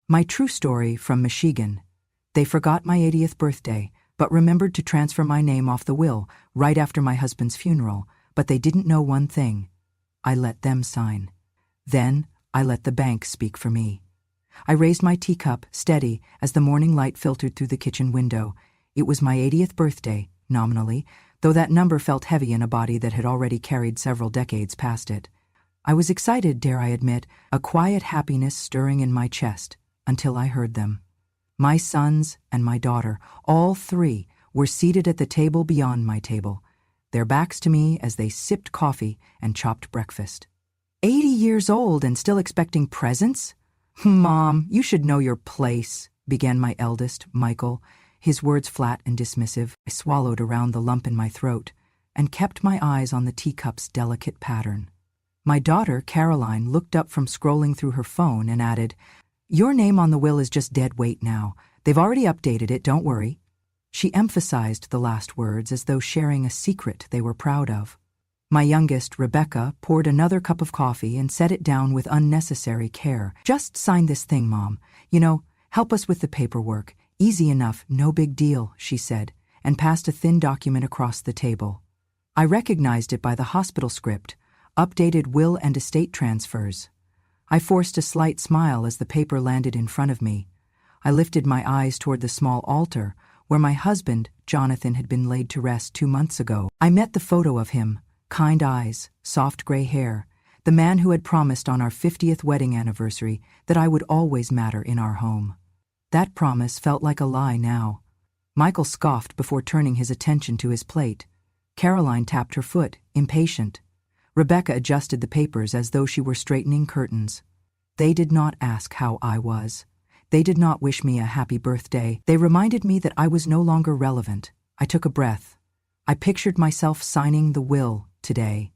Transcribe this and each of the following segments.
My true story from Michigan. They forgot my 80th birthday, but remembered to transfer my name off the will right after my husband's funeral, but they didn't know one thing. I let them sign. Then, I let the bank speak for me. I raised my teacup, steady, as the morning light filtered through the kitchen window. It was my 80th birthday, nominally, though that number felt heavy in a body that had already carried several decades past it. I was excited, dare I admit, a quiet happiness stirring in my chest, until I heard them. My sons and my daughter, all three, were seated at the table beyond my table, their backs to me as they sipped coffee and chopped breakfast. 80 years old and still expecting presents? "Mom, you should know your place," began my eldest, Michael, his words flat and dismissive. I swallowed around the lump in my throat and kept my eyes on the teacup's delicate pattern. My daughter, Caroline, looked up from scrolling through her phone and added, "Your name on the will is just dead weight now. They've already updated it, don't worry." She emphasized the last words as though sharing a secret they were proud of. My youngest, Rebecca, poured another cup of coffee and set it down with unnecessary care. "Just sign this thing, Mom. Help us with the paperwork. Easy enough, no big deal," she said, and passed a thin document across the table. I recognized it by the hospital script, updated will and estate transfers. I forced a slight smile as the paper landed in front of me. I lifted my eyes toward the small altar where my husband, Jonathan, had been laid to rest 2 months ago. I met the photo of him, kind eyes, soft gray hair, the man who had promised on our 50th wedding anniversary that I would always matter in our home. That promise felt like a lie now. Michael scoffed before turning his attention to his plate. Caroline tapped her foot, impatient. Rebecca adjusted the papers as though she were straightening curtains. They did not ask how I was. They did not wish me a happy birthday. They reminded me that I was no longer relevant. I took a breath. I pictured myself signing the will today.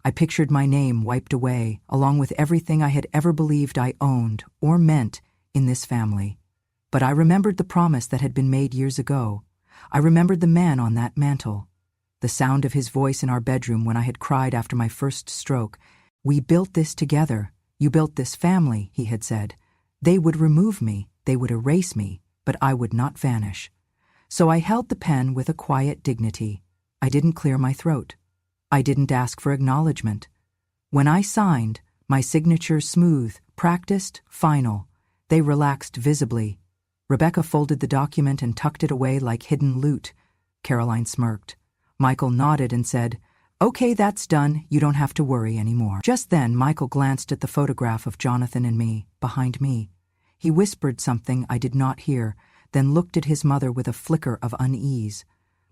I pictured my name wiped away, along with everything I had ever believed I owned or meant in this family. But I remembered the promise that had been made years ago. I remembered the man on that mantel, the sound of his voice in our bedroom when I had cried after my first stroke. "We built this together. You built this family," he had said. They would remove me, they would erase me, but I would not vanish. So I held the pen with a quiet dignity. I didn't clear my throat. I didn't ask for acknowledgement. When I signed, my signature smooth, practiced, final. They relaxed visibly. Rebecca folded the document and tucked it away like hidden loot. Caroline smirked. Michael nodded and said, "Okay, that's done. You don't have to worry anymore." Just then, Michael glanced at the photograph of Jonathan and me, behind me. He whispered something I did not hear, then looked at his mother with a flicker of unease.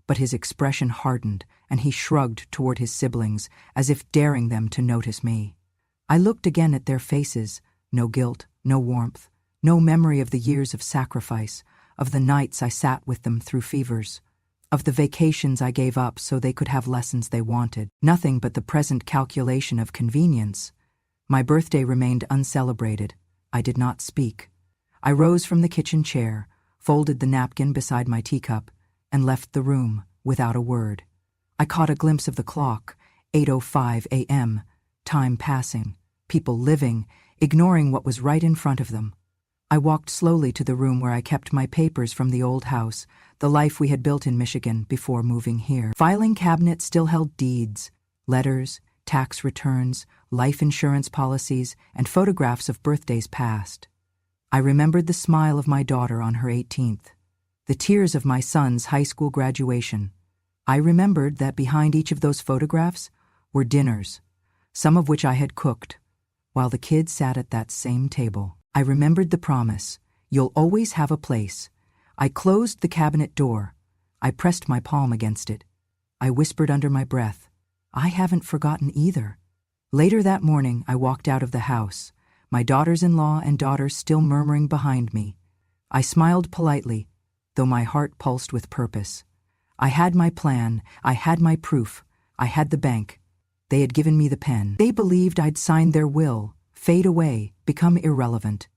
But his expression hardened, and he shrugged toward his siblings, as if daring them to notice me. I looked again at their faces. No guilt, no warmth, no memory of the years of sacrifice, of the nights I sat with them through fevers, of the vacations I gave up so they could have lessons they wanted. Nothing but the present calculation of convenience. My birthday remained uncelebrated. I did not speak. I rose from the kitchen chair, folded the napkin beside my teacup, and left the room without a word. I caught a glimpse of the clock, 8:05 a.m., time passing, people living, ignoring what was right in front of them. I walked slowly to the room where I kept my papers from the old house, the life we had built in Michigan before moving here. Filing cabinet still held deeds, letters, tax returns, life insurance policies, and photographs of birthdays past. I remembered the smile of my daughter on her 18th, the tears of my son's high school graduation. I remembered that behind each of those photographs were dinners, some of which I had cooked, while the kids sat at that same table. I remembered the promise, "You'll always have a place." I closed the cabinet door. I pressed my palm against it. I whispered under my breath, "I haven't forgotten either." Later that morning, I walked out of the house, my daughters-in-law and daughters still murmuring behind me. I smiled politely, though my heart pulsed with purpose. I had my plan, I had my proof, I had the bank. They had given me the pen. They believed I'd signed their will, fade away, become irrelevant.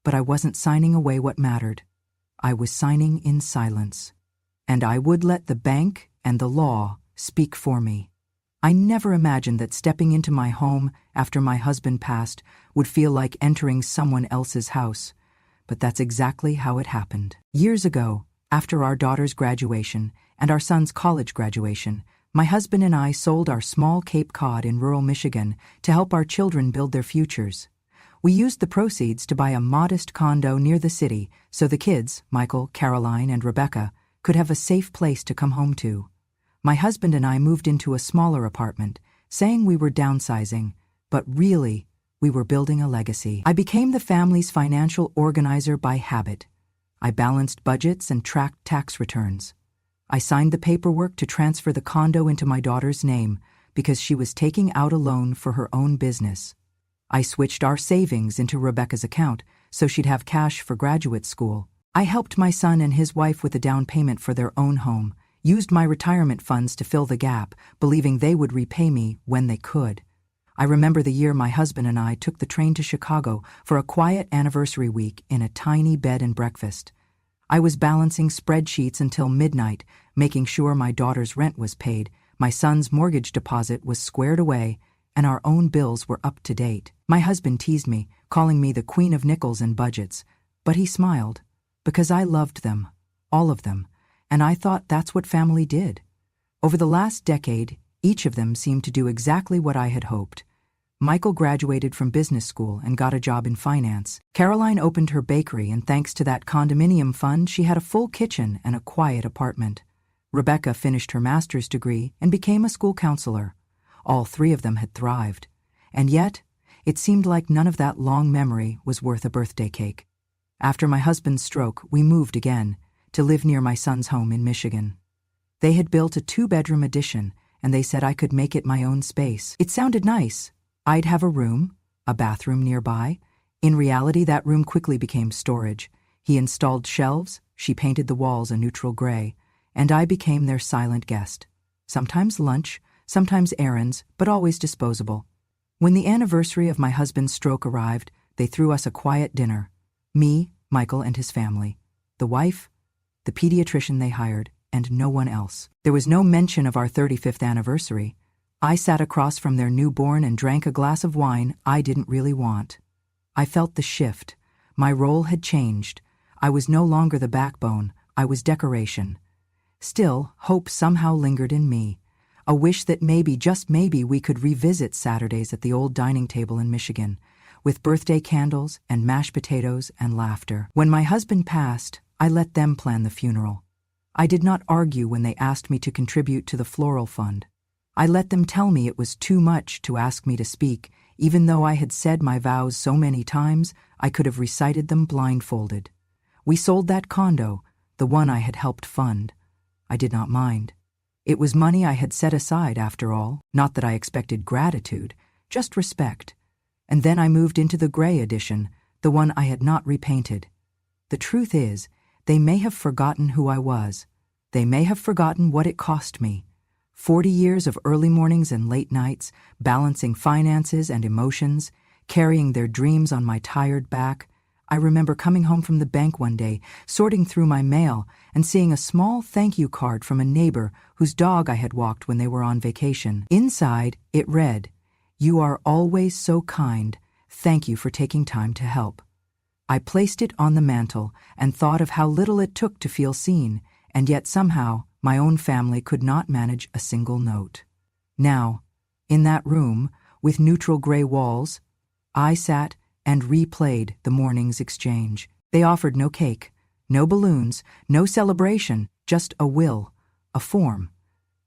But I wasn't signing away what mattered. I was signing in silence. And I would let the bank and the law speak for me. I never imagined that stepping into my home after my husband passed would feel like entering someone else's house. but that's exactly how it happened. Years ago, after our daughter's graduation and our son's college graduation, my husband and I sold our small Cape Cod in rural Michigan to help our children build their futures. We used the proceeds to buy a modest condo near the city so the kids, Michael, Caroline, and Rebecca, could have a safe place to come home to. My husband and I moved into a smaller apartment, saying we were downsizing, but really, we were building a legacy. I became the family's financial organizer by habit. I balanced budgets and tracked tax returns. I signed the paperwork to transfer the condo into my daughter's name because she was taking out a loan for her own business. I switched our savings into Rebecca's account so she'd have cash for graduate school. I helped my son and his wife with a down payment for their own home, used my retirement funds to fill the gap, believing they would repay me when they could. I remember the year my husband and I took the train to Chicago for a quiet anniversary week in a tiny bed and breakfast. I was balancing spreadsheets until midnight, making sure my daughter's rent was paid, my son's mortgage deposit was squared away, and our own bills were up to date. My husband teased me, calling me the queen of nickels and budgets, but he smiled, because I loved them, all of them, and I thought that's what family did. Over the last decade, each of them seemed to do exactly what I had hoped. Michael graduated from business school and got a job in finance. Caroline opened her bakery, and thanks to that condominium fund, she had a full kitchen and a quiet apartment. Rebecca finished her master's degree and became a school counselor. All three of them had thrived. And yet, it seemed like none of that long memory was worth a birthday cake. After my husband's stroke, we moved again, to live near my son's home in Michigan. They had built a 2-bedroom addition, and they said I could make it my own space. It sounded nice. I'd have a room, a bathroom nearby. In reality, that room quickly became storage. He installed shelves, she painted the walls a neutral gray, and I became their silent guest. Sometimes lunch, sometimes errands, but always disposable. When the anniversary of my husband's stroke arrived, they threw us a quiet dinner. Me, Michael, and his family. The wife, the pediatrician they hired, and no one else. There was no mention of our 35th anniversary. I sat across from their newborn and drank a glass of wine I didn't really want. I felt the shift. My role had changed. I was no longer the backbone, I was decoration. Still, hope somehow lingered in me. A wish that maybe, just maybe, we could revisit Saturdays at the old dining table in Michigan, with birthday candles and mashed potatoes and laughter. When my husband passed, I let them plan the funeral. I did not argue when they asked me to contribute to the floral fund. I let them tell me it was too much to ask me to speak, even though I had said my vows so many times I could have recited them blindfolded. We sold that condo, the one I had helped fund. I did not mind. It was money I had set aside, after all, not that I expected gratitude, just respect. And then I moved into the gray edition, the one I had not repainted. The truth is, they may have forgotten who I was. They may have forgotten what it cost me. 40 years of early mornings and late nights, balancing finances and emotions, carrying their dreams on my tired back. I remember coming home from the bank one day, sorting through my mail, and seeing a small thank you card from a neighbor whose dog I had walked when they were on vacation. Inside, it read, "You are always so kind. Thank you for taking time to help." I placed it on the mantel and thought of how little it took to feel seen, and yet somehow my own family could not manage a single note. Now, in that room, with neutral gray walls, I sat and replayed the morning's exchange. They offered no cake, no balloons, no celebration, just a will, a form,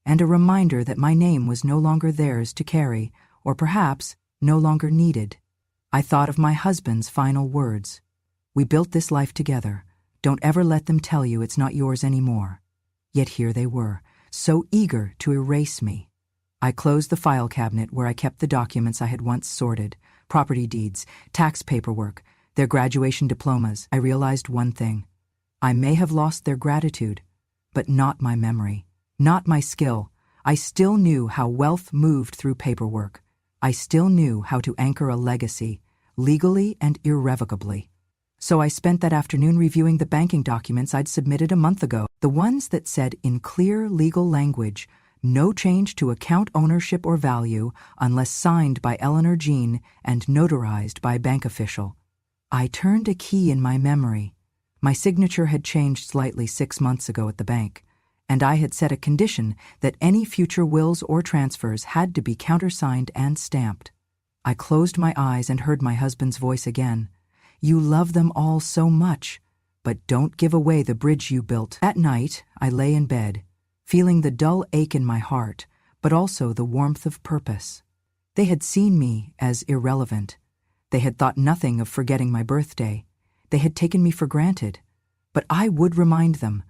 and a reminder that my name was no longer theirs to carry, or perhaps no longer needed. I thought of my husband's final words. "We built this life together. Don't ever let them tell you it's not yours anymore." Yet here they were, so eager to erase me. I closed the file cabinet where I kept the documents I had once sorted, property deeds, tax paperwork, their graduation diplomas. I realized one thing. I may have lost their gratitude, but not my memory, not my skill. I still knew how wealth moved through paperwork. I still knew how to anchor a legacy, legally and irrevocably. So I spent that afternoon reviewing the banking documents I'd submitted a month ago, the ones that said in clear legal language, no change to account ownership or value unless signed by Eleanor Jean and notarized by a bank official. I turned a key in my memory. My signature had changed slightly 6 months ago at the bank, and I had set a condition that any future wills or transfers had to be countersigned and stamped. I closed my eyes and heard my husband's voice again. You love them all so much, but don't give away the bridge you built. That night, I lay in bed, feeling the dull ache in my heart, but also the warmth of purpose. They had seen me as irrelevant. They had thought nothing of forgetting my birthday. They had taken me for granted. But I would remind them.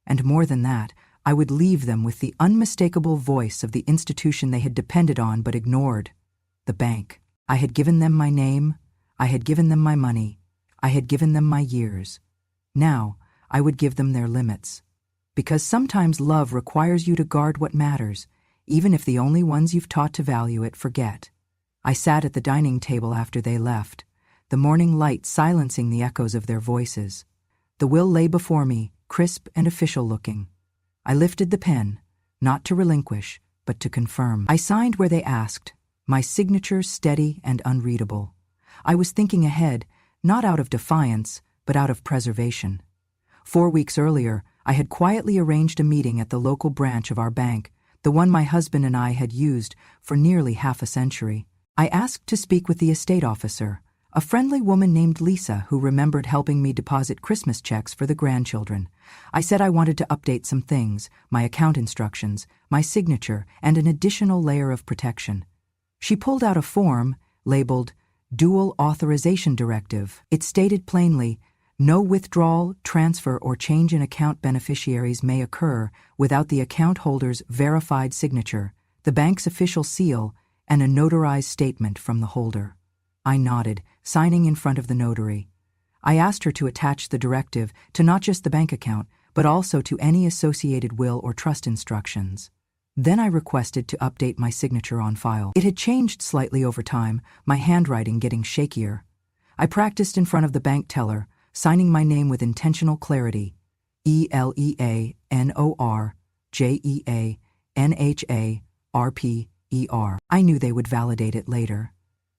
And more than that, I would leave them with the unmistakable voice of the institution they had depended on but ignored. The bank. I had given them my name. I had given them my money. I had given them my years. Now, I would give them their limits. Because sometimes love requires you to guard what matters, even if the only ones you've taught to value it forget. I sat at the dining table after they left, the morning light silencing the echoes of their voices. The will lay before me, crisp and official-looking. I lifted the pen, not to relinquish, but to confirm. I signed where they asked, my signature steady and unreadable. I was thinking ahead, not out of defiance, but out of preservation. 4 weeks earlier, I had quietly arranged a meeting at the local branch of our bank, the one my husband and I had used for nearly half a century. I asked to speak with the estate officer, a friendly woman named Lisa who remembered helping me deposit Christmas checks for the grandchildren. I said I wanted to update some things, my account instructions, my signature, and an additional layer of protection. She pulled out a form labeled Dual Authorization Directive. It stated plainly, no withdrawal, transfer, or change in account beneficiaries may occur without the account holder's verified signature, the bank's official seal, and a notarized statement from the holder. I nodded, signing in front of the notary. I asked her to attach the directive to not just the bank account, but also to any associated will or trust instructions. Then I requested to update my signature on file. It had changed slightly over time, my handwriting getting shakier. I practiced in front of the bank teller, signing my name with intentional clarity. ELEANORJEANHARPER. I knew they would validate it later.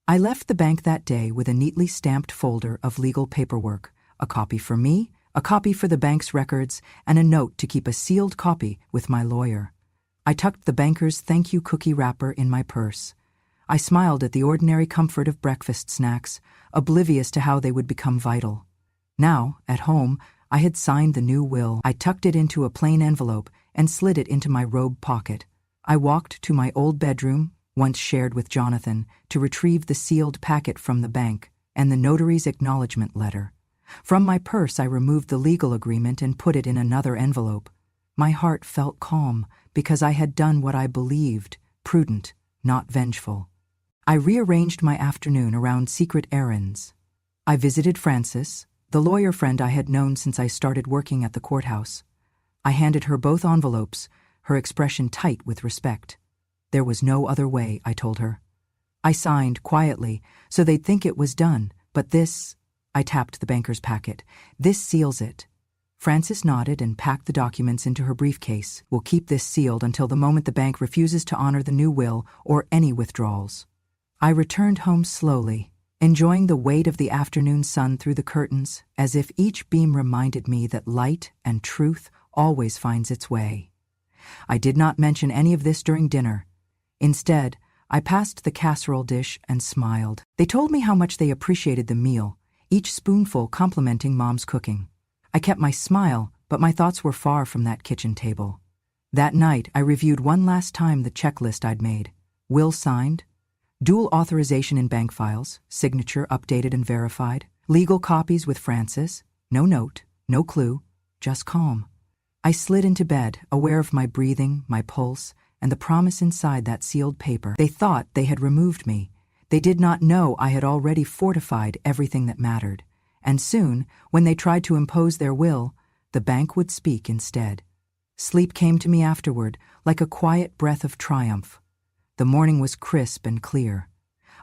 I left the bank that day with a neatly stamped folder of legal paperwork, a copy for me, a copy for the bank's records, and a note to keep a sealed copy with my lawyer. I tucked the banker's thank you cookie wrapper in my purse. I smiled at the ordinary comfort of breakfast snacks, oblivious to how they would become vital. Now, at home, I had signed the new will. I tucked it into a plain envelope and slid it into my robe pocket. I walked to my old bedroom, once shared with Jonathan, to retrieve the sealed packet from the bank and the notary's acknowledgement letter. From my purse I removed the legal agreement and put it in another envelope. My heart felt calm because I had done what I believed, prudent, not vengeful. I rearranged my afternoon around secret errands. I visited Frances, the lawyer friend I had known since I started working at the courthouse. I handed her both envelopes, her expression tight with respect. There was no other way, I told her. I signed quietly, so they'd think it was done, but this— I tapped the banker's packet. This seals it. Frances nodded and packed the documents into her briefcase. We'll keep this sealed until the moment the bank refuses to honor the new will or any withdrawals. I returned home slowly, enjoying the weight of the afternoon sun through the curtains, as if each beam reminded me that light and truth always finds its way. I did not mention any of this during dinner. Instead, I passed the casserole dish and smiled. They told me how much they appreciated the meal, each spoonful complimenting Mom's cooking. I kept my smile, but my thoughts were far from that kitchen table. That night, I reviewed one last time the checklist I'd made. Will signed, dual authorization in bank files, signature updated and verified, legal copies with Frances, no note, no clue, just calm. I slid into bed, aware of my breathing, my pulse, and the promise inside that sealed paper. They thought they had removed me. They did not know I had already fortified everything that mattered. And soon, when they tried to impose their will, the bank would speak instead. Sleep came to me afterward, like a quiet breath of triumph. The morning was crisp and clear.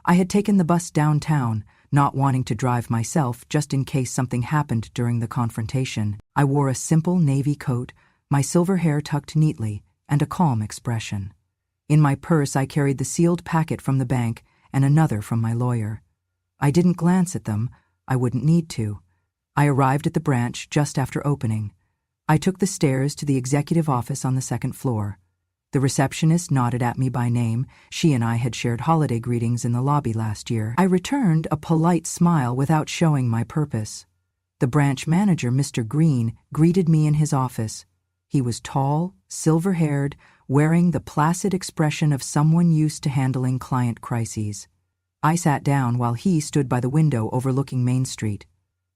I had taken the bus downtown, not wanting to drive myself just in case something happened during the confrontation. I wore a simple navy coat, my silver hair tucked neatly, and a calm expression. In my purse I carried the sealed packet from the bank and another from my lawyer. I didn't glance at them, I wouldn't need to. I arrived at the branch just after opening. I took the stairs to the executive office on the second floor. The receptionist nodded at me by name. She and I had shared holiday greetings in the lobby last year. I returned a polite smile without showing my purpose. The branch manager, Mr. Green, greeted me in his office. He was tall, silver-haired, wearing the placid expression of someone used to handling client crises. I sat down while he stood by the window overlooking Main Street.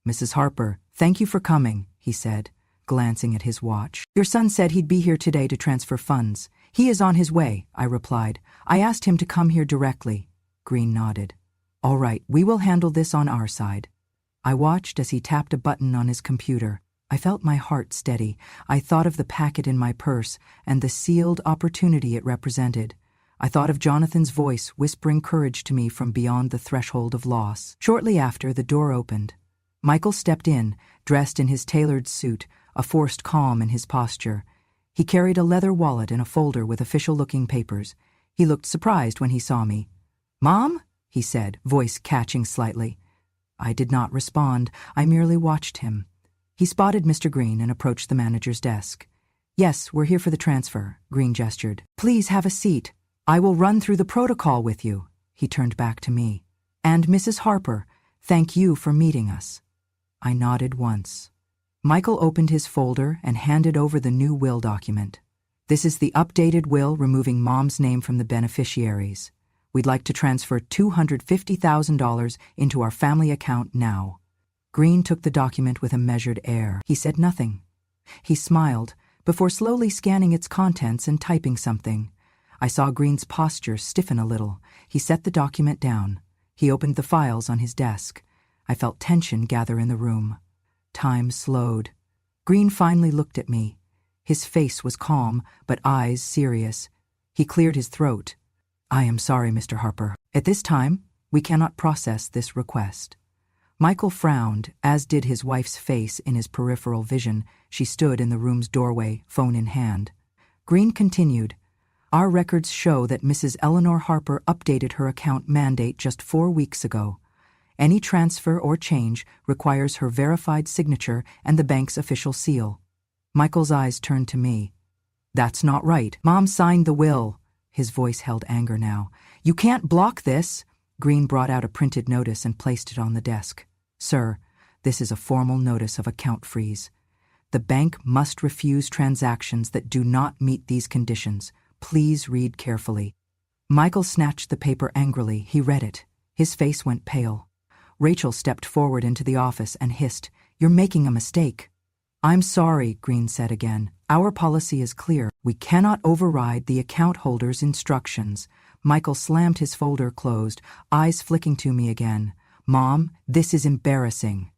"Mrs. Harper, thank you for coming," he said, glancing at his watch. "Your son said he'd be here today to transfer funds. He is on his way," I replied. "I asked him to come here directly." Green nodded. "All right, we will handle this on our side." I watched as he tapped a button on his computer. I felt my heart steady. I thought of the packet in my purse and the sealed opportunity it represented. I thought of Jonathan's voice whispering courage to me from beyond the threshold of loss. Shortly after, the door opened. Michael stepped in, dressed in his tailored suit, a forced calm in his posture. He carried a leather wallet and a folder with official-looking papers. He looked surprised when he saw me. "Mom?" he said, voice catching slightly. I did not respond. I merely watched him. He spotted Mr. Green and approached the manager's desk. "Yes, we're here for the transfer," Green gestured. "Please have a seat. I will run through the protocol with you." He turned back to me. "And Mrs. Harper, thank you for meeting us." I nodded once. Michael opened his folder and handed over the new will document. "This is the updated will removing Mom's name from the beneficiaries. We'd like to transfer $250,000 into our family account now." Green took the document with a measured air. He said nothing. He smiled before slowly scanning its contents and typing something. I saw Green's posture stiffen a little. He set the document down. He opened the files on his desk. I felt tension gather in the room. Time slowed. Green finally looked at me. His face was calm, but eyes serious. He cleared his throat. "I am sorry, Mr. Harper. At this time, we cannot process this request." Michael frowned, as did his wife's face in his peripheral vision. She stood in the room's doorway, phone in hand. Green continued, "Our records show that Mrs. Eleanor Harper updated her account mandate just 4 weeks ago. Any transfer or change requires her verified signature and the bank's official seal." Michael's eyes turned to me. "That's not right. Mom signed the will." His voice held anger now. "You can't block this." Green brought out a printed notice and placed it on the desk. "Sir, this is a formal notice of account freeze. The bank must refuse transactions that do not meet these conditions. Please read carefully." Michael snatched the paper angrily. He read it. His face went pale. Rachel stepped forward into the office and hissed, "You're making a mistake." "I'm sorry," Green said again. "Our policy is clear. We cannot override the account holder's instructions." Michael slammed his folder closed, eyes flicking to me again. "Mom, this is embarrassing."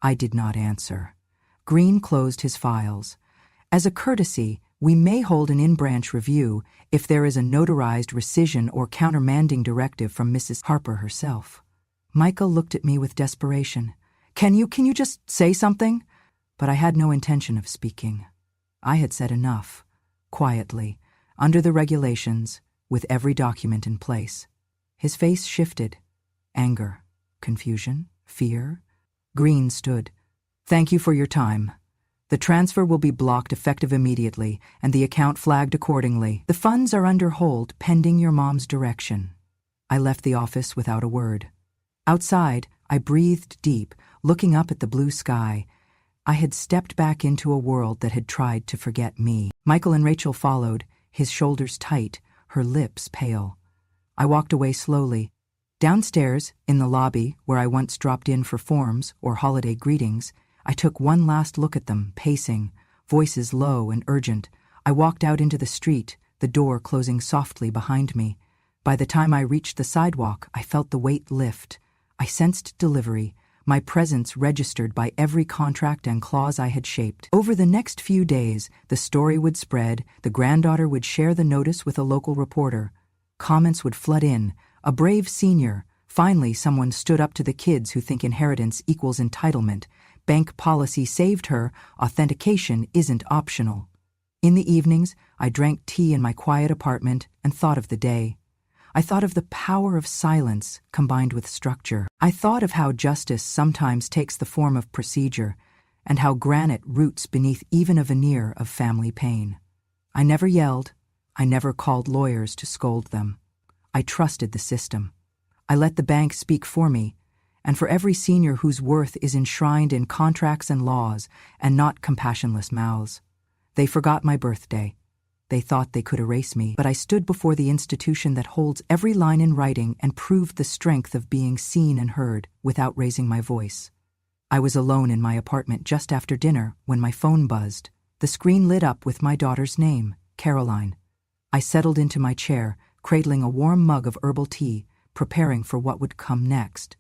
I did not answer. Green closed his files. "As a courtesy, we may hold an in-branch review if there is a notarized rescission or countermanding directive from Mrs. Harper herself." Michael looked at me with desperation. Can you just say something?" But I had no intention of speaking. I had said enough, quietly, under the regulations, with every document in place. His face shifted. Anger, confusion, fear. Green stood. "Thank you for your time. The transfer will be blocked effective immediately and the account flagged accordingly. The funds are under hold pending your mom's direction." I left the office without a word. Outside, I breathed deep, looking up at the blue sky. I had stepped back into a world that had tried to forget me. Michael and Rachel followed, his shoulders tight, her lips pale. I walked away slowly. Downstairs, in the lobby, where I once dropped in for forms or holiday greetings, I took one last look at them, pacing, voices low and urgent. I walked out into the street, the door closing softly behind me. By the time I reached the sidewalk, I felt the weight lift. I sensed delivery, my presence registered by every contract and clause I had shaped. Over the next few days, the story would spread, the granddaughter would share the notice with a local reporter. Comments would flood in. A brave senior. Finally, someone stood up to the kids who think inheritance equals entitlement. Bank policy saved her. Authentication isn't optional. In the evenings, I drank tea in my quiet apartment and thought of the day. I thought of the power of silence combined with structure. I thought of how justice sometimes takes the form of procedure, and how granite roots beneath even a veneer of family pain. I never yelled. I never called lawyers to scold them. I trusted the system. I let the bank speak for me, and for every senior whose worth is enshrined in contracts and laws and not compassionless mouths. They forgot my birthday. They thought they could erase me, but I stood before the institution that holds every line in writing and proved the strength of being seen and heard without raising my voice. I was alone in my apartment just after dinner when my phone buzzed. The screen lit up with my daughter's name, Caroline. I settled into my chair, cradling a warm mug of herbal tea, preparing for what would come next.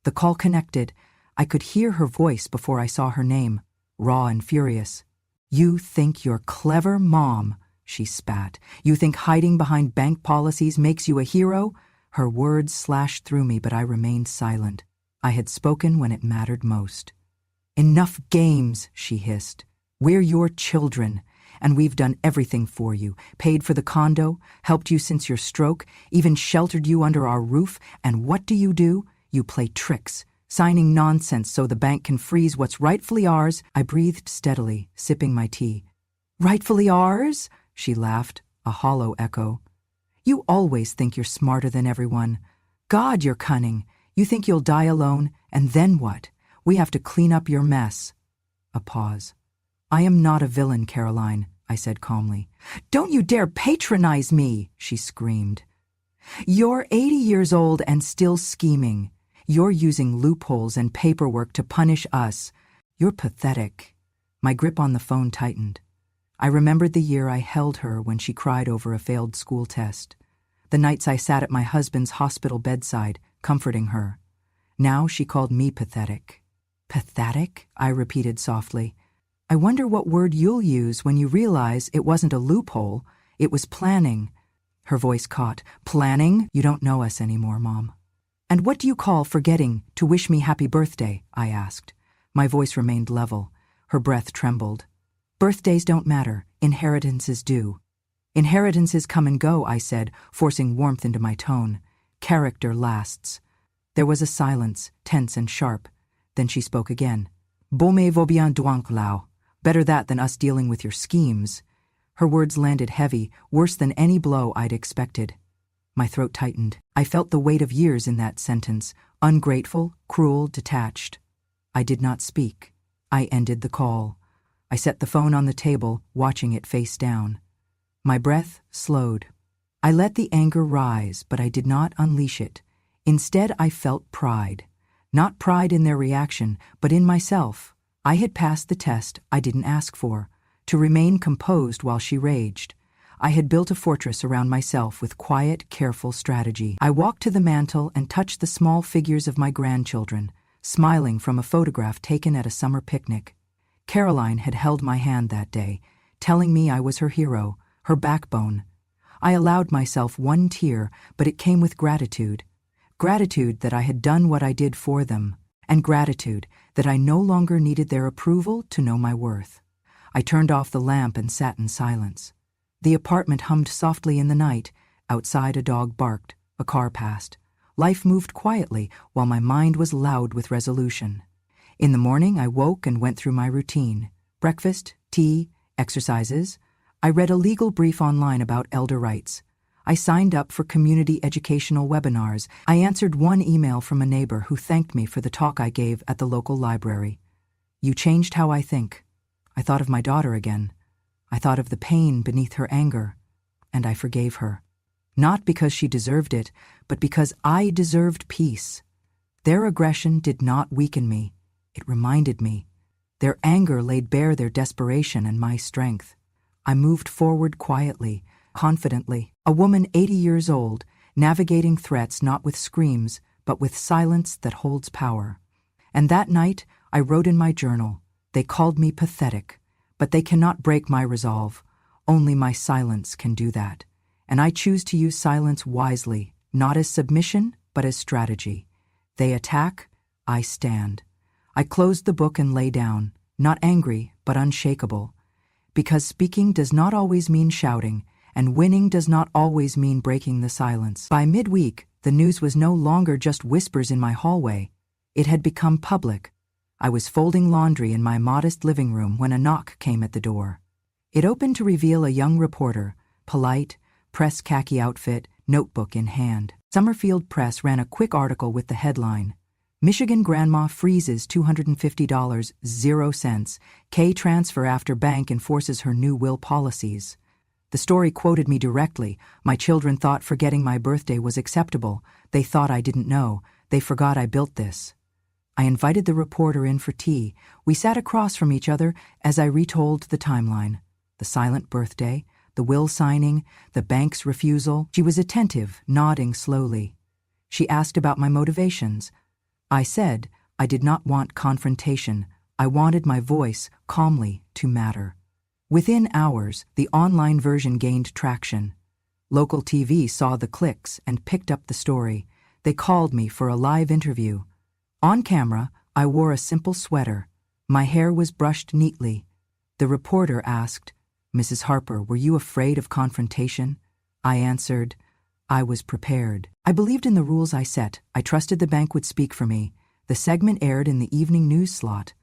The call connected. I could hear her voice before I saw her name, raw and furious. "You think you're clever, Mom," she spat. "You think hiding behind bank policies makes you a hero?" Her words slashed through me, but I remained silent. I had spoken when it mattered most. "Enough games," she hissed. "We're your children, and we've done everything for you, paid for the condo, helped you since your stroke, even sheltered you under our roof, and what do? You play tricks, signing nonsense so the bank can freeze what's rightfully ours." I breathed steadily, sipping my tea. "Rightfully ours?" she laughed, a hollow echo. "You always think you're smarter than everyone. God, you're cunning. You think you'll die alone, and then what? We have to clean up your mess." A pause. "I am not a villain, Caroline," I said calmly. "Don't you dare patronize me," she screamed. "You're 80 years old and still scheming. You're using loopholes and paperwork to punish us. You're pathetic." My grip on the phone tightened. I remembered the year I held her when she cried over a failed school test. The nights I sat at my husband's hospital bedside, comforting her. Now she called me pathetic. "Pathetic?" I repeated softly. "I wonder what word you'll use when you realize it wasn't a loophole, it was planning." Her voice caught. "Planning? You don't know us anymore, Mom." "And what do you call forgetting to wish me happy birthday?" I asked. My voice remained level. Her breath trembled. "Birthdays don't matter. Inheritances do." "Inheritances come and go," I said, forcing warmth into my tone. "Character lasts." There was a silence, tense and sharp. Then she spoke again. "Bon vaut bien donc lao. Better that than us dealing with your schemes." Her words landed heavy, worse than any blow I'd expected. My throat tightened. I felt the weight of years in that sentence, ungrateful, cruel, detached. I did not speak. I ended the call. I set the phone on the table, watching it face down. My breath slowed. I let the anger rise, but I did not unleash it. Instead, I felt pride. Not pride in their reaction, but in myself. I had passed the test I didn't ask for, to remain composed while she raged. I had built a fortress around myself with quiet, careful strategy. I walked to the mantel and touched the small figures of my grandchildren, smiling from a photograph taken at a summer picnic. Caroline had held my hand that day, telling me I was her hero, her backbone. I allowed myself one tear, but it came with gratitude. Gratitude that I had done what I did for them, and gratitude that I no longer needed their approval to know my worth. I turned off the lamp and sat in silence. The apartment hummed softly in the night. Outside, a dog barked. A car passed. Life moved quietly while my mind was loud with resolution. In the morning, I woke and went through my routine. Breakfast, tea, exercises. I read a legal brief online about elder rights. I signed up for community educational webinars. I answered one email from a neighbor who thanked me for the talk I gave at the local library. You changed how I think. I thought of my daughter again. I thought of the pain beneath her anger, and I forgave her. Not because she deserved it, but because I deserved peace. Their aggression did not weaken me. It reminded me. Their anger laid bare their desperation and my strength. I moved forward quietly, confidently, a woman 80 years old, navigating threats not with screams, but with silence that holds power. And that night, I wrote in my journal, "They called me pathetic, but they cannot break my resolve. Only my silence can do that. And I choose to use silence wisely, not as submission, but as strategy. They attack, I stand." I closed the book and lay down, not angry, but unshakable. Because speaking does not always mean shouting, and winning does not always mean breaking the silence. By midweek, the news was no longer just whispers in my hallway. It had become public. I was folding laundry in my modest living room when a knock came at the door. It opened to reveal a young reporter, polite, press khaki outfit, notebook in hand. Summerfield Press ran a quick article with the headline, Michigan Grandma Freezes $250, 0 cents, K transfer after bank enforces her new will policies. The story quoted me directly. My children thought forgetting my birthday was acceptable. They thought I didn't know. They forgot I built this. I invited the reporter in for tea. We sat across from each other as I retold the timeline. The silent birthday, the will signing, the bank's refusal. She was attentive, nodding slowly. She asked about my motivations. I said I did not want confrontation. I wanted my voice, calmly, to matter. Within hours, the online version gained traction. Local TV saw the clicks and picked up the story. They called me for a live interview. On camera, I wore a simple sweater. My hair was brushed neatly. The reporter asked, Mrs. Harper, were you afraid of confrontation? I answered, I was prepared. I believed in the rules I set. I trusted the bank would speak for me. The segment aired in the evening news slot.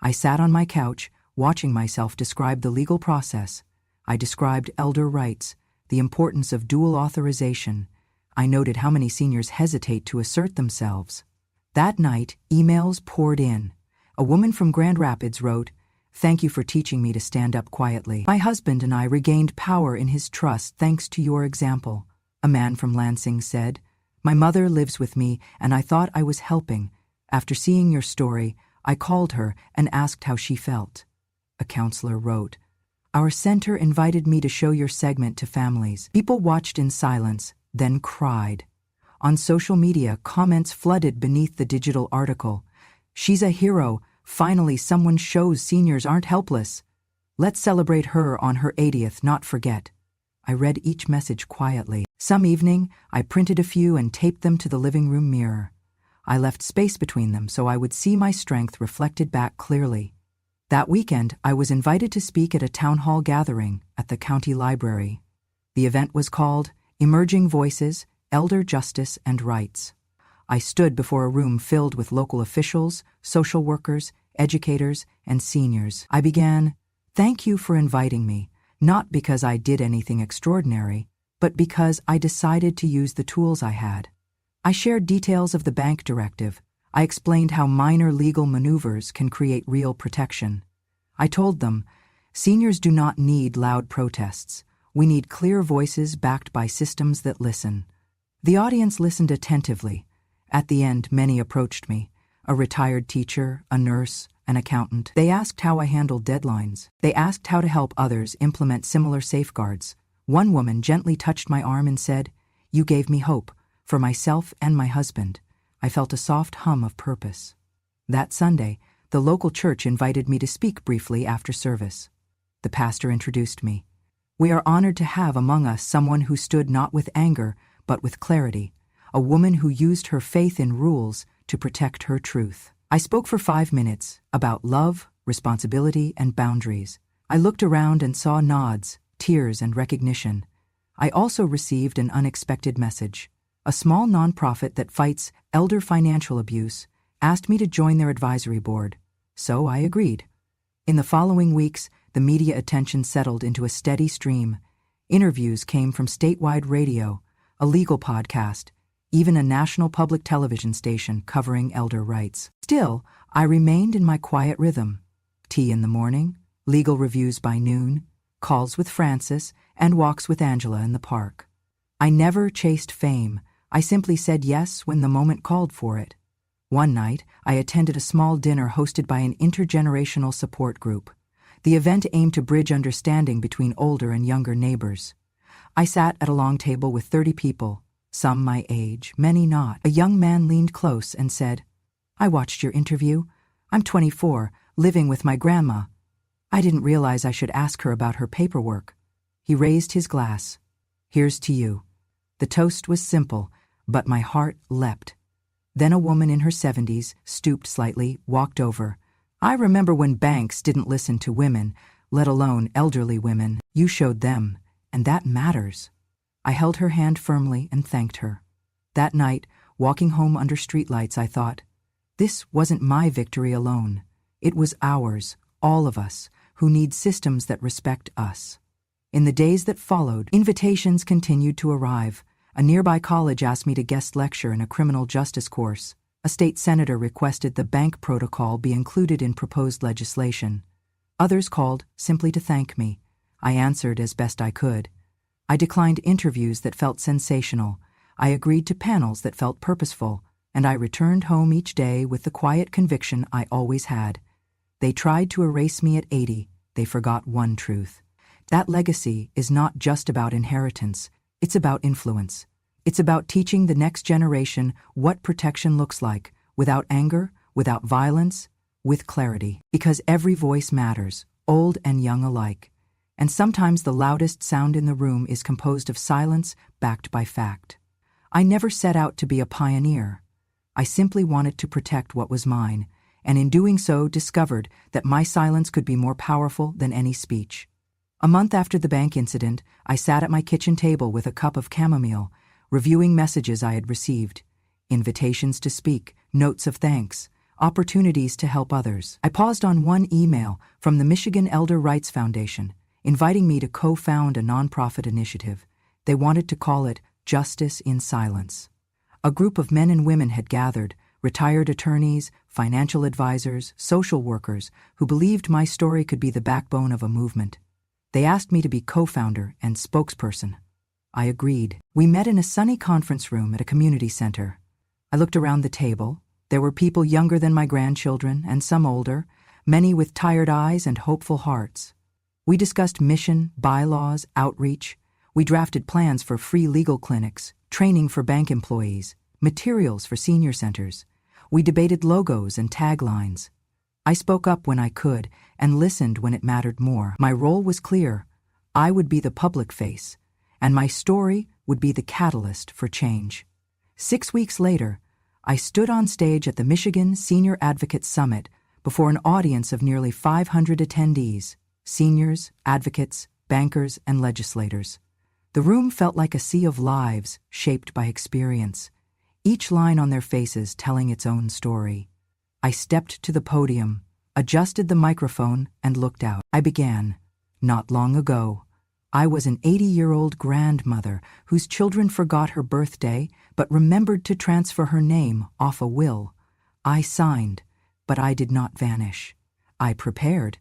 I sat on my couch, watching myself describe the legal process. I described elder rights, the importance of dual authorization. I noted how many seniors hesitate to assert themselves. That night, emails poured in. A woman from Grand Rapids wrote, Thank you for teaching me to stand up quietly. My husband and I regained power in his trust thanks to your example. A man from Lansing said, My mother lives with me and I thought I was helping. After seeing your story, I called her and asked how she felt. A counselor wrote, Our center invited me to show your segment to families. People watched in silence, then cried. On social media, comments flooded beneath the digital article. She's a hero. Finally, someone shows seniors aren't helpless. Let's celebrate her on her 80th, not forget. I read each message quietly. Some evening, I printed a few and taped them to the living room mirror. I left space between them so I would see my strength reflected back clearly. That weekend, I was invited to speak at a town hall gathering at the county library. The event was called Emerging Voices, Elder Justice and Rights. I stood before a room filled with local officials, social workers, educators, and seniors. I began, Thank you for inviting me, not because I did anything extraordinary, but because I decided to use the tools I had. I shared details of the bank directive. I explained how minor legal maneuvers can create real protection. I told them, seniors do not need loud protests. We need clear voices backed by systems that listen. The audience listened attentively. At the end, many approached me, a retired teacher, a nurse, an accountant. They asked how I handled deadlines. They asked how to help others implement similar safeguards. One woman gently touched my arm and said, You gave me hope, for myself and my husband. I felt a soft hum of purpose. That Sunday, the local church invited me to speak briefly after service. The pastor introduced me. We are honored to have among us someone who stood not with anger, but with clarity, a woman who used her faith in rules to protect her truth. I spoke for 5 minutes about love, responsibility, and boundaries. I looked around and saw nods, tears, and recognition. I also received an unexpected message. A small nonprofit that fights elder financial abuse asked me to join their advisory board, so I agreed. In the following weeks, the media attention settled into a steady stream. Interviews came from statewide radio, a legal podcast, even a national public television station covering elder rights. Still, I remained in my quiet rhythm. Tea in the morning, legal reviews by noon, calls with Francis, and walks with Angela in the park. I never chased fame. I simply said yes when the moment called for it. One night, I attended a small dinner hosted by an intergenerational support group. The event aimed to bridge understanding between older and younger neighbors. I sat at a long table with 30 people, some my age, many not. A young man leaned close and said, I watched your interview. I'm 24, living with my grandma. I didn't realize I should ask her about her paperwork. He raised his glass. Here's to you. The toast was simple, but my heart leapt. Then a woman in her 70s, stooped slightly, walked over. I remember when banks didn't listen to women, let alone elderly women. You showed them. and that matters. I held her hand firmly and thanked her. That night, walking home under streetlights, I thought, this wasn't my victory alone. It was ours, all of us, who need systems that respect us. In the days that followed, invitations continued to arrive. A nearby college asked me to guest lecture in a criminal justice course. A state senator requested the bank protocol be included in proposed legislation. Others called simply to thank me. I answered as best I could. I declined interviews that felt sensational. I agreed to panels that felt purposeful, and I returned home each day with the quiet conviction I always had. They tried to erase me at 80. They forgot one truth. That legacy is not just about inheritance. It's about influence. It's about teaching the next generation what protection looks like, without anger, without violence, with clarity. Because every voice matters, old and young alike. And sometimes the loudest sound in the room is composed of silence backed by fact. I never set out to be a pioneer. I simply wanted to protect what was mine, and in doing so discovered that my silence could be more powerful than any speech. A month after the bank incident, I sat at my kitchen table with a cup of chamomile, reviewing messages I had received, invitations to speak, notes of thanks, opportunities to help others. I paused on one email from the Michigan Elder Rights Foundation, inviting me to co-found a nonprofit initiative. They wanted to call it Justice in Silence. A group of men and women had gathered, retired attorneys, financial advisors, social workers, who believed my story could be the backbone of a movement. They asked me to be co-founder and spokesperson. I agreed. We met in a sunny conference room at a community center. I looked around the table. There were people younger than my grandchildren and some older, many with tired eyes and hopeful hearts. We discussed mission, bylaws, outreach. We drafted plans for free legal clinics, training for bank employees, materials for senior centers. We debated logos and taglines. I spoke up when I could and listened when it mattered more. My role was clear. I would be the public face, and my story would be the catalyst for change. 6 weeks later, I stood on stage at the Michigan Senior Advocates Summit before an audience of nearly 500 attendees, seniors, advocates, bankers, and legislators. The room felt like a sea of lives shaped by experience, each line on their faces telling its own story. I stepped to the podium, adjusted the microphone, and looked out. I began. Not long ago, I was an 80-year-old grandmother whose children forgot her birthday but remembered to transfer her name off a will. I signed, but I did not vanish. I prepared.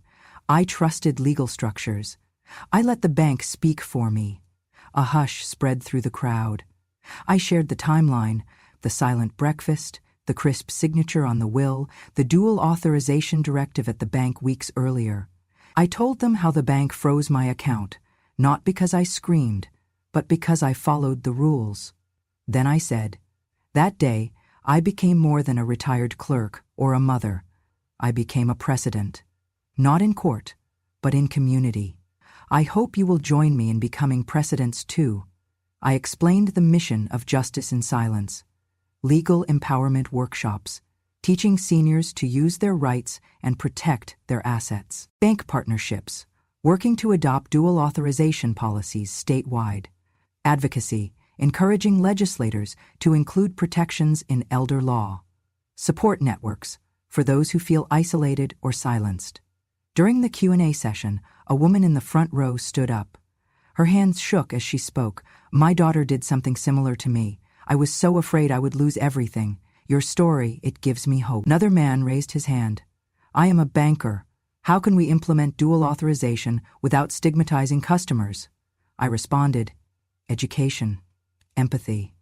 I trusted legal structures. I let the bank speak for me. A hush spread through the crowd. I shared the timeline, the silent breakfast, the crisp signature on the will, the dual authorization directive at the bank weeks earlier. I told them how the bank froze my account, not because I screamed, but because I followed the rules. Then I said, that day, I became more than a retired clerk or a mother. I became a precedent. Not in court, but in community. I hope you will join me in becoming precedents too. I explained the mission of Justice in Silence. Legal empowerment workshops, teaching seniors to use their rights and protect their assets. Bank partnerships, working to adopt dual authorization policies statewide. Advocacy, encouraging legislators to include protections in elder law. Support networks, for those who feel isolated or silenced. During the Q&A session, a woman in the front row stood up. Her hands shook as she spoke. My daughter did something similar to me. I was so afraid I would lose everything. Your story, it gives me hope. Another man raised his hand. I am a banker. How can we implement dual authorization without stigmatizing customers? I responded, education, empathy.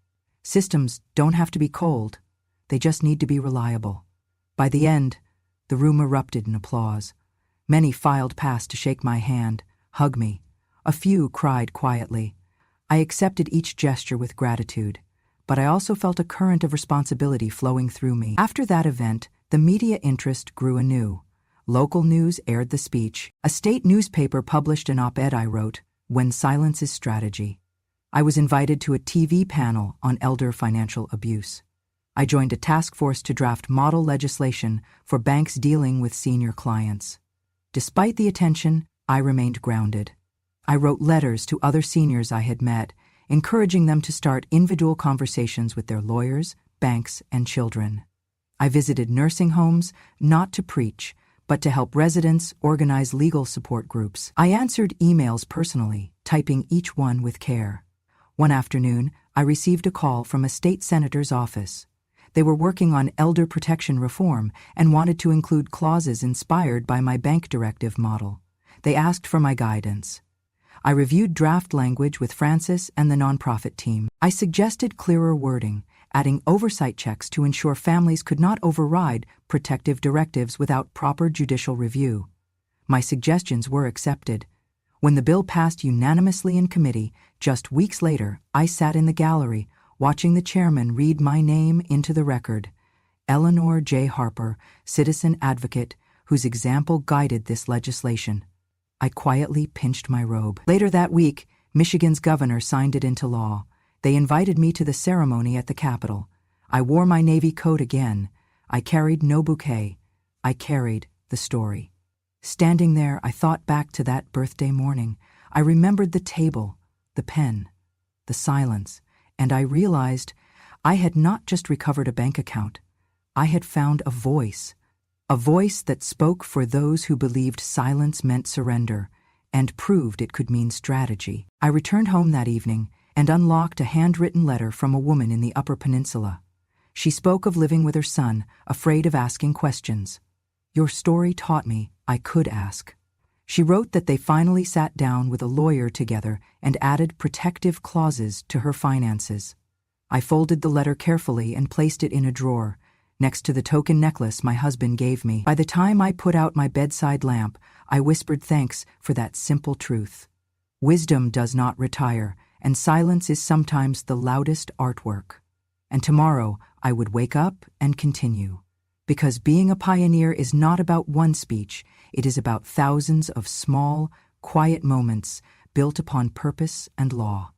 Systems don't have to be cold. They just need to be reliable. By the end, the room erupted in applause. Many filed past to shake my hand, hug me. A few cried quietly. I accepted each gesture with gratitude, but I also felt a current of responsibility flowing through me. After that event, the media interest grew anew. Local news aired the speech. A state newspaper published an op-ed I wrote, When Silence is Strategy. I was invited to a TV panel on elder financial abuse. I joined a task force to draft model legislation for banks dealing with senior clients. Despite the attention, I remained grounded. I wrote letters to other seniors I had met, encouraging them to start individual conversations with their lawyers, banks, and children. I visited nursing homes, not to preach, but to help residents organize legal support groups. I answered emails personally, typing each one with care. One afternoon, I received a call from a state senator's office. They were working on elder protection reform and wanted to include clauses inspired by my bank directive model. They asked for my guidance. I reviewed draft language with Francis and the nonprofit team. I suggested clearer wording, adding oversight checks to ensure families could not override protective directives without proper judicial review. My suggestions were accepted. When the bill passed unanimously in committee, just weeks later, I sat in the gallery, watching the chairman read my name into the record. Eleanor J. Harper, citizen advocate, whose example guided this legislation. I quietly pinched my robe. Later that week, Michigan's governor signed it into law. They invited me to the ceremony at the Capitol. I wore my Navy coat again. I carried no bouquet. I carried the story. Standing there, I thought back to that birthday morning. I remembered the table, the pen, the silence, and I realized I had not just recovered a bank account. I had found a voice that spoke for those who believed silence meant surrender and proved it could mean strategy. I returned home that evening and unlocked a handwritten letter from a woman in the Upper Peninsula. She spoke of living with her son, afraid of asking questions. Your story taught me I could ask. She wrote that they finally sat down with a lawyer together and added protective clauses to her finances. I folded the letter carefully and placed it in a drawer, next to the token necklace my husband gave me. By the time I put out my bedside lamp, I whispered thanks for that simple truth. Wisdom does not retire, and silence is sometimes the loudest artwork. And tomorrow I would wake up and continue. Because being a pioneer is not about one speech, it is about thousands of small, quiet moments built upon purpose and law.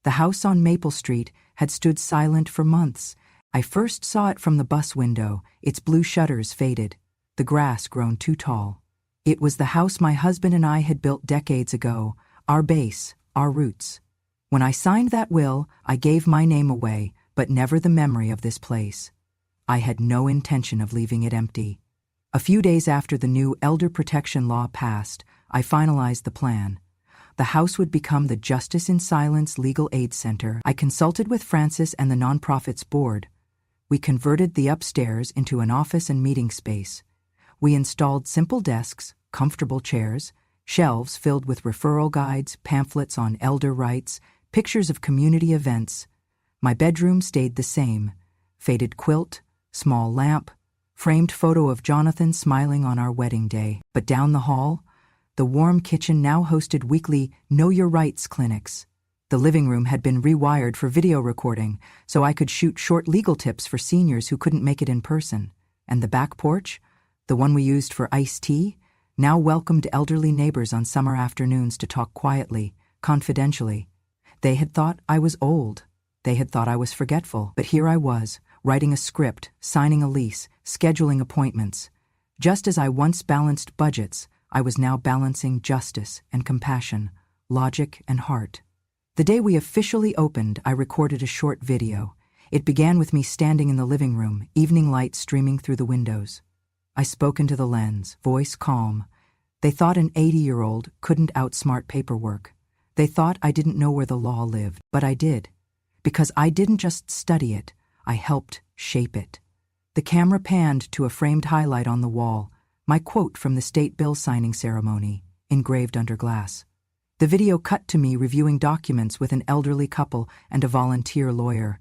The house on Maple Street had stood silent for months. I first saw it from the bus window, its blue shutters faded, the grass grown too tall. It was the house my husband and I had built decades ago, our base, our roots. When I signed that will, I gave my name away, but never the memory of this place. I had no intention of leaving it empty. A few days after the new elder protection law passed, I finalized the plan. The house would become the Justice in Silence Legal Aid Center. I consulted with Francis and the nonprofit's board. We converted the upstairs into an office and meeting space. We installed simple desks, comfortable chairs, shelves filled with referral guides, pamphlets on elder rights, pictures of community events. My bedroom stayed the same. Faded quilt, small lamp, framed photo of Jonathan smiling on our wedding day. But down the hall, the warm kitchen now hosted weekly Know Your Rights clinics. The living room had been rewired for video recording, so I could shoot short legal tips for seniors who couldn't make it in person. And the back porch, the one we used for iced tea, now welcomed elderly neighbors on summer afternoons to talk quietly, confidentially. They had thought I was old. They had thought I was forgetful. But here I was, writing a script, signing a lease, scheduling appointments. Just as I once balanced budgets, I was now balancing justice and compassion, logic and heart. The day we officially opened, I recorded a short video. It began with me standing in the living room, evening light streaming through the windows. I spoke into the lens, voice calm. They thought an 80-year-old couldn't outsmart paperwork. They thought I didn't know where the law lived, but I did. Because I didn't just study it, I helped shape it. The camera panned to a framed highlight on the wall, my quote from the state bill signing ceremony, engraved under glass. The video cut to me reviewing documents with an elderly couple and a volunteer lawyer.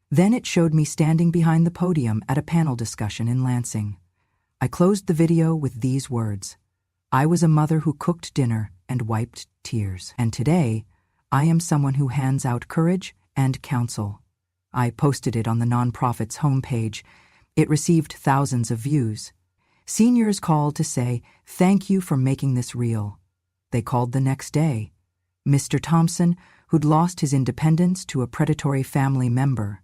Then it showed me standing behind the podium at a panel discussion in Lansing. I closed the video with these words. I was a mother who cooked dinner and wiped tears. And today, I am someone who hands out courage and counsel. I posted it on the nonprofit's homepage. It received thousands of views. Seniors called to say, "Thank you for making this real." They called the next day. Mr. Thompson, who'd lost his independence to a predatory family member.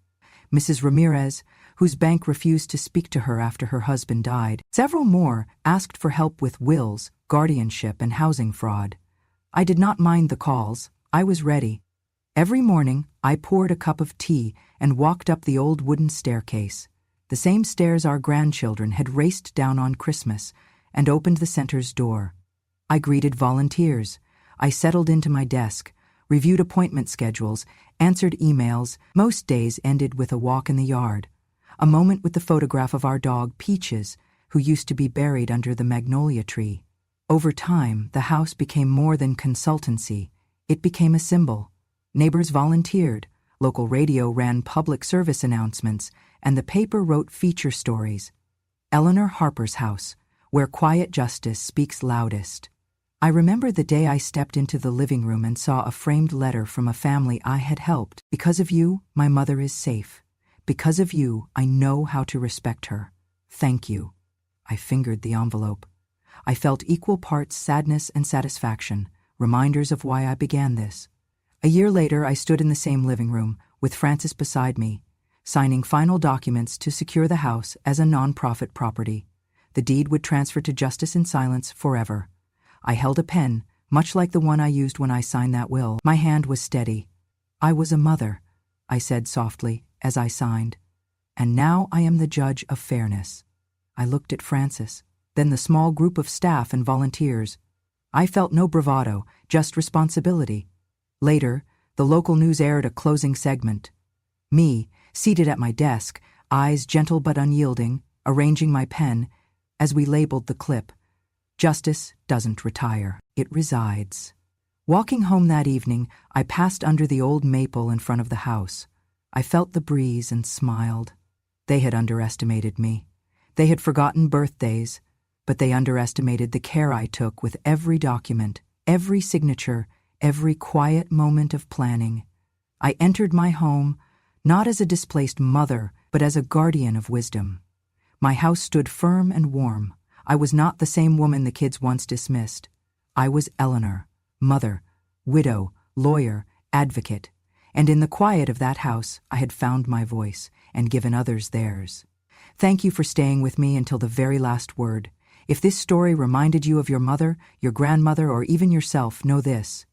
Mrs. Ramirez, whose bank refused to speak to her after her husband died. Several more asked for help with wills, guardianship, and housing fraud. I did not mind the calls. I was ready. Every morning, I poured a cup of tea and walked up the old wooden staircase, the same stairs our grandchildren had raced down on Christmas, and opened the center's door. I greeted volunteers. I settled into my desk, reviewed appointment schedules, answered emails. Most days ended with a walk in the yard, a moment with the photograph of our dog Peaches, who used to be buried under the magnolia tree. Over time, the house became more than consultancy. It became a symbol. Neighbors volunteered, local radio ran public service announcements, and the paper wrote feature stories. Eleanor Harper's house, where quiet justice speaks loudest. I remember the day I stepped into the living room and saw a framed letter from a family I had helped. Because of you, my mother is safe. Because of you, I know how to respect her. Thank you. I fingered the envelope. I felt equal parts sadness and satisfaction, reminders of why I began this. A year later, I stood in the same living room, with Frances beside me, signing final documents to secure the house as a nonprofit property. The deed would transfer to Justice in Silence forever. I held a pen, much like the one I used when I signed that will. My hand was steady. I was a mother, I said softly as I signed. And now I am the judge of fairness. I looked at Frances, then the small group of staff and volunteers. I felt no bravado, just responsibility. Later, the local news aired a closing segment. Me, seated at my desk, eyes gentle but unyielding, arranging my pen, as we labeled the clip. Justice doesn't retire, it resides. Walking home that evening, I passed under the old maple in front of the house. I felt the breeze and smiled. They had underestimated me. They had forgotten birthdays, but they underestimated the care I took with every document, every signature, every quiet moment of planning. I entered my home, not as a displaced mother, but as a guardian of wisdom. My house stood firm and warm. I was not the same woman the kids once dismissed. I was Eleanor, mother, widow, lawyer, advocate, and in the quiet of that house, I had found my voice and given others theirs. Thank you for staying with me until the very last word. If this story reminded you of your mother, your grandmother, or even yourself, know this.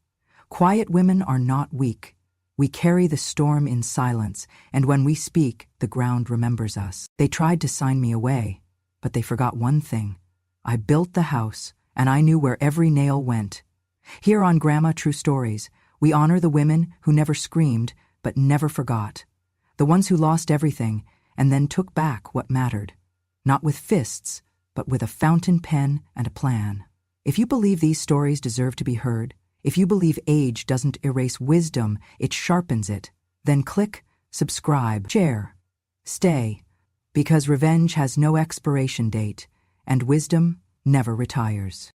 Quiet women are not weak. We carry the storm in silence, and when we speak, the ground remembers us. They tried to sign me away, but they forgot one thing. I built the house, and I knew where every nail went. Here on Grandma True Stories, we honor the women who never screamed, but never forgot. The ones who lost everything, and then took back what mattered. Not with fists, but with a fountain pen and a plan. If you believe these stories deserve to be heard, if you believe age doesn't erase wisdom, it sharpens it, then click, subscribe, share, stay, because revenge has no expiration date, and wisdom never retires.